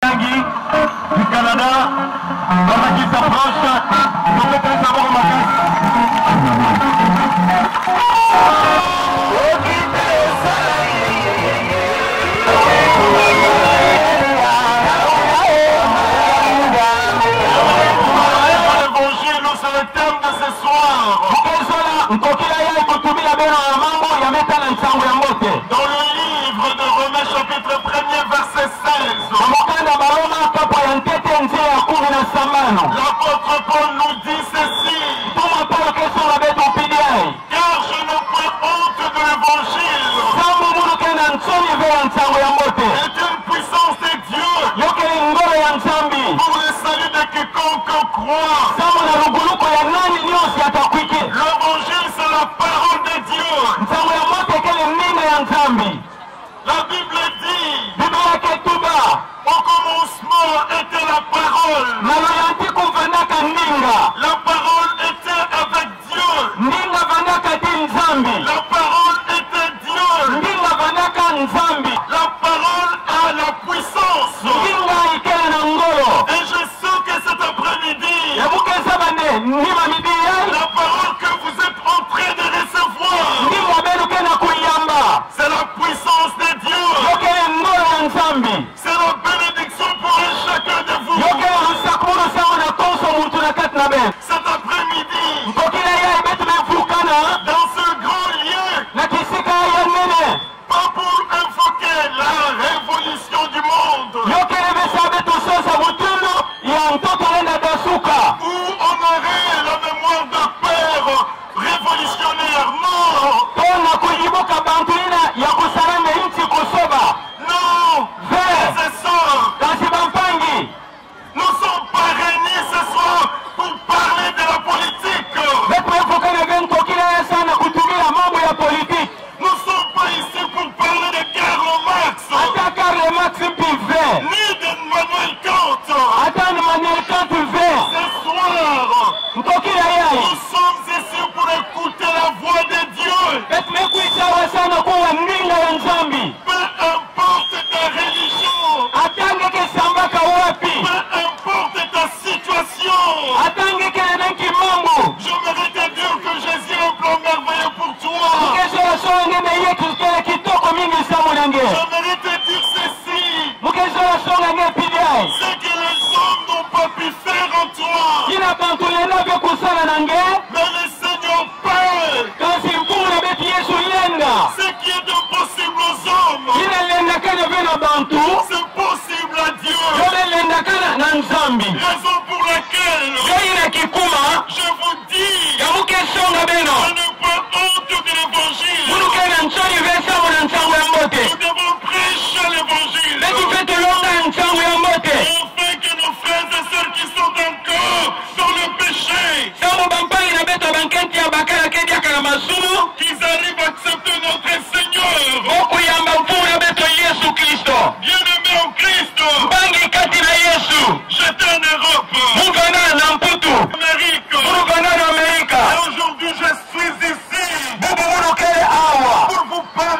du Canada, voilà qui s'approche, il faut peut-être savoir ma l'évangile, c'est le thème de ce soir. Dans le livre de Romains chapitre 1er verset 16, l'apôtre Paul nous dit ceci: car je n'ai pas honte de l'évangile, c'est une puissance de Dieu pour le salut de quiconque croit. L'évangile, c'est la parole de Dieu. La Bible dit: au commencement était la parole. La parole était avec Dieu. La parole était Dieu. La parole a la puissance. Et je sais que cet après-midi, la parole que vous êtes en train de recevoir, c'est la puissance de Dieu. C'est la bénédiction pour chacun de vous. Cet après-midi, dans ce grand lieu, pas pour invoquer la révolution du monde, où honorer la mémoire d'un père révolutionnaire. Non, frères et sœurs, nous sommes pas réunis ce soir pour parler de la politique. Nous sommes pas ici pour parler de Karl Marx, ni de Manuel Kant. Ce soir, nous sommes ici pour écouter la voix de Dieu. Peu importe ta religion, peu importe ta situation, j'aimerais te dire que Jésus est un plan merveilleux pour toi. J'aimerais te dire ceci: ce que les hommes n'ont pas pu faire en toi, mais le Seigneur peut. Ce qui est impossible aux hommes, c'est possible à Dieu. Raison pour laquelle je vous dis, je n'ai pas honte de l'évangile. Nous devons prêcher l'évangile, afin que nos frères et sœurs qui sont encore dans le péché, qu'ils arrivent à accepter notre Seigneur. Bien-aimé en Christ, j'étais en Europe, Amérique, et aujourd'hui je suis ici pour vous parler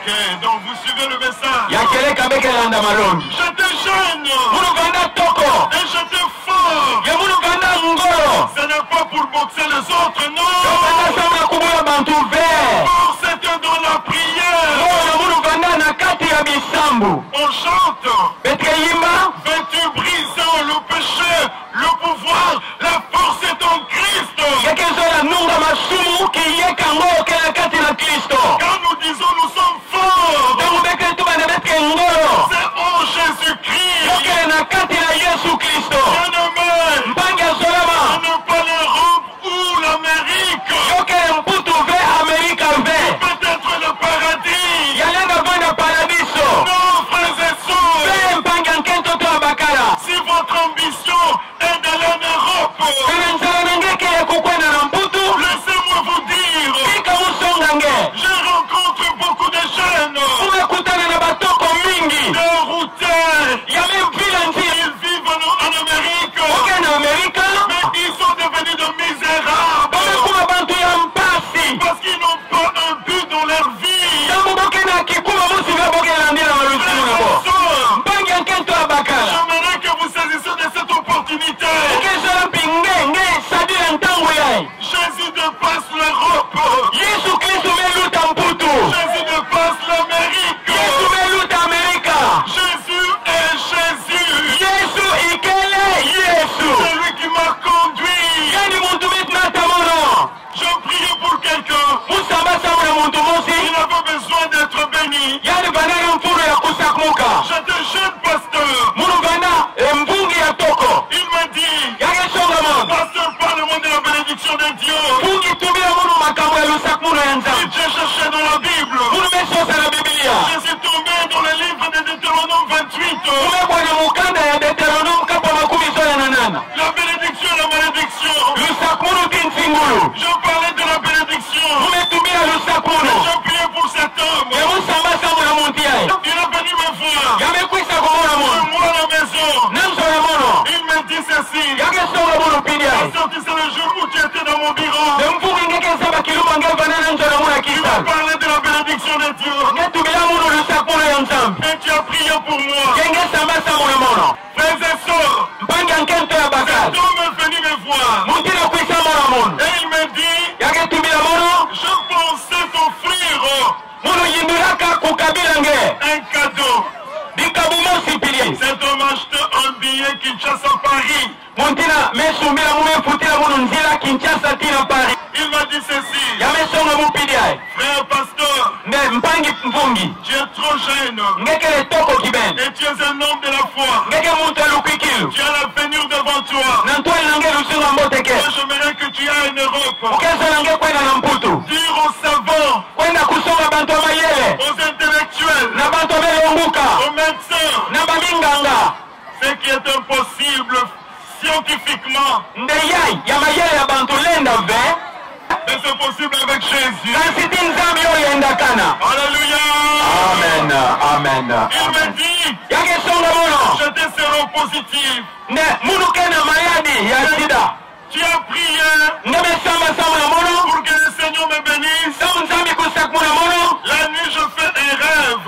Ok, donc vous suivez le message. J'étais jeune. toko. Et j'étais fort. Ce n'est pas pour boxer les autres, non. Pour c'était dans la prière. On chante. Veux-tu briser le péché, le pouvoir, la force est en Christ. Quand nous disons nous sommes forts, c'est en Jésus-Christ. Bien-aimé, ce n'est pas l'Europe ou l'Amérique. Peut-être le paradis. Non, frères et sœurs. Si votre ambition est d'aller en Europe, laissez-moi vous dire, je rencontre beaucoup de jeunes, de routiers, ils vivent en Amérique, mais ils sont devenus de misérables, parce qu'ils n'ont pas un but dans leur vie. J'aimerais que vous saisissiez de cette opportunité. Jésus dépasse l'Europe. Jésus dépasse l'Amérique. Jésus est Jésus. C'est lui qui m'a conduit. Je priais pour quelqu'un. Il avait besoin d'être béni. J'étais jeune pasteur. Il m'a dit, pasteur, parle-moi de la bénédiction de Dieu. J'ai cherché dans la Bible. Je suis tombé dans le livre de Deutéronome 28. La bénédiction et la malédiction. Je parlais de la bénédiction. Je priais pour cet homme. Il est venu me voir. Moi à la maison. Il me dit ceci. Pasteur, tu sais le jour où tu étais dans mon bureau. Tu m'as parlé de la bénédiction de Dieu. Et tu as prié pour moi. Frères et sœurs, cet homme est venu me voir. Et il me dit, je pensais t'offrir un cadeau. Cet homme a acheté un billet Kinshasa à Paris. Il m'a dit ceci. Frère pasteur, tu es trop jeune. Et tu es un homme de la foi. Tu as l'avenir devant toi. J'aimerais que tu ailles en Europe. Dire aux savants, aux intellectuels, aux médecins, ce qui est impossible scientifiquement. Mais c'est possible avec Jésus. Alléluia. Amen. Il me dit, j'étais séropositif. Tu as prié pour que le Seigneur me bénisse. La nuit, je fais un rêve.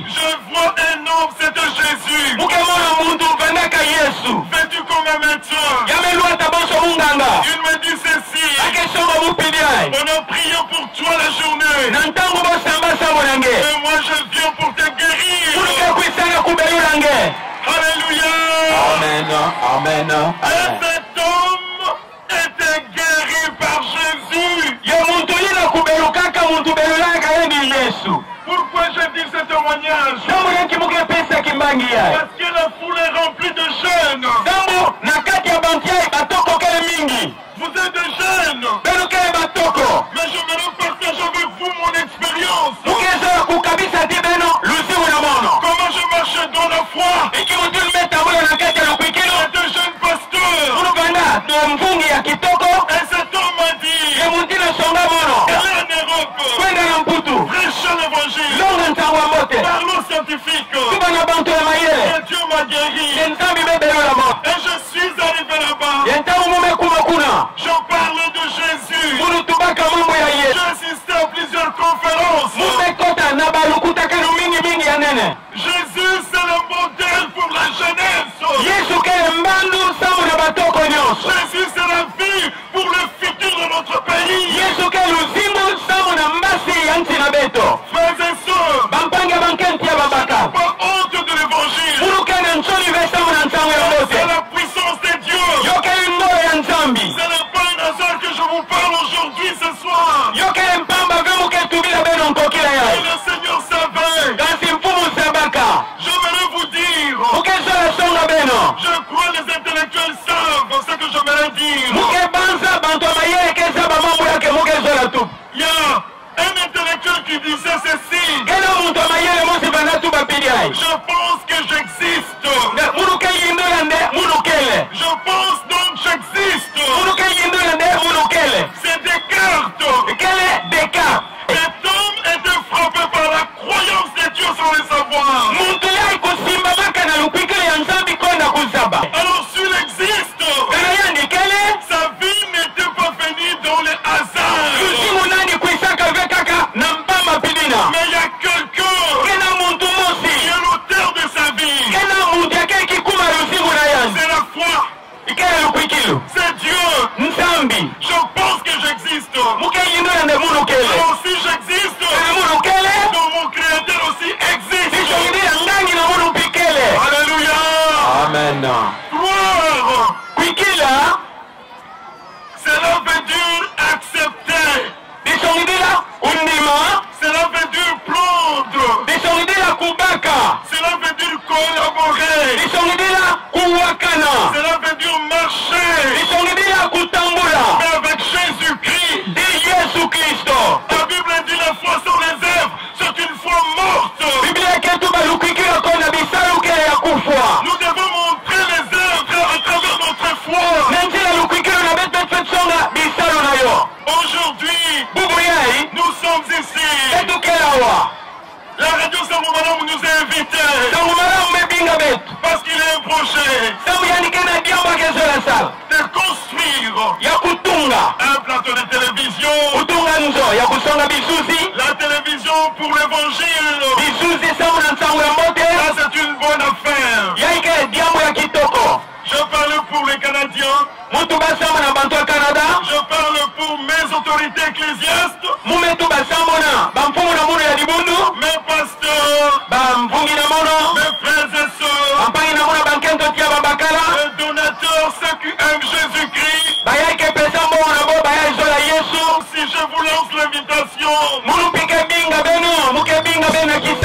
Je vois un homme, c'était Jésus. Fais-tu comme un médecin? Il me dit ceci. On a prié pour toi la journée. Et moi, je viens pour te guérir. Alléluia. Amen. Et cet homme était guéri par Jésus. Pourquoi je dis ce témoignage? Parce que la foule est remplie de jeunes. Vous êtes des jeunes. Mais je vais partager avec vous mon expérience. Comment je marchais dans la foi. J'étais jeune pasteur. Et cet homme m'a dit, allez en Europe. Prêchez l'évangile. Parlons scientifique. Et Dieu m'a guéri. Et je suis arrivé là-bas. Je parlais de Jésus. J'ai assisté à plusieurs conférences. munene. Jésus, c'est le modèle pour la jeunesse. Yesu kele mbandu samu na batoko nyonso. Jésus, c'est la vie pour le futur de notre pays. Yesu kele uzimu samu na mbasi ya nchi na beto. Frères et sœurs, Bampange bankenti ya babaka. pas honte de l'évangile. Mulu kele nchoni ve samu na ntango ya C'est bote. la puissance de Dieu. Yo kele ngoro ya nzambi. Ce n'est pas un hasard que je vous parle aujourd'hui, ce soir. Yo kele mpamba vemu ke tubila beno nkokila Et yae. le Seigneur savait. Kasi mfumu sabaka. J'aimerais vous dire, Mukezola songa beno. je crois les intellectuels savent ce que j'aimerais dire. Muke banza bantu amayelekeza bamambo yake mukezola tu. Il y a un intellectuel qui disait ceci. Kena muntu amayele mosi bana tu bapili yae. Je pense que j'existe. Mulu ke yindola nde mulu kele. Je pense donc j'existe. Mulu ke yindola nde mulu kele. C'est Descartes. Kele deka. Cet homme était frappé par la croyance de Dieu sans le savoir. Muntu yai kusimba baka na lukwikile ya nzambi kwenda kuzaba. Alors s'il existe, Kana yandi kele. sa vie n'était pas finie dans les hasards. Kusimu nani kuisaka vekaka na mpama pidina. Mais il y a quelqu'un Kena muntu qui mosi. est l'auteur de sa vie. Kena muntu yake kikuma lusimu na yanzi. C'est la foi. Kele lukwikilu. C'est Dieu. Nzambi. Je pense que j'existe. Muke yindola nde mulu kele. Alors si j'existe, Kele mulu kele. donc mon Créateur aussi existe. Bisho yindila ngangi na mulu pikele. Alléluia. Amen. Croire, Kwikila. cela veut dire accepter. Bisho yindila undima. Cela veut dire prendre. Bisho yindila kubaka. Cela veut dire collaborer. Bisho yindila kuwakana. Cela veut dire marcher. Bisho yindila kutambula. Mais avec Jésus-Christ. Di Yesu Kristo. La Bible dit la foi sans réserve, c'est une foi morte. Biblia ketu balukwikila kona bisaluke ya kufwa. Nous devons montrer les œuvres à travers notre foi. Nenjila lukwikila na betu tsonga bisalu nayo. Aujourd'hui, Bubu yai. nous sommes ici. Ketu kelawa. La radio Samoumanamu nous a invités Tangumara umebinga betu. parce qu'il est un projet Samu yandike na diamba kezola sala. de construire Ya kutunga. un plateau de télévision. Kutunga nzo ya kusonga bisusi. La télévision pour l'évangile. Bisusi samu na ntango ya mbote. Ça, c'est une bonne affaire. Yaike diambo ya kitoko. Je parle pour les Canadiens. Mutu basamu na bantu ya Canada. Je parle pour mes autorités ecclésiastes, Mumetu basamu na bamfumu na munu ya libundu. mes pasteurs, Bamvungi na mono. mes frères et sœurs, Bampangi na munu bankento tia babakala. les donateurs, ceux qui aiment Jésus-Christ. Bayaike pesa mbongo na bo bayazola Yesu. Si je vous lance l'invitation, Munu pike binga benu. Muke binga benu kisa.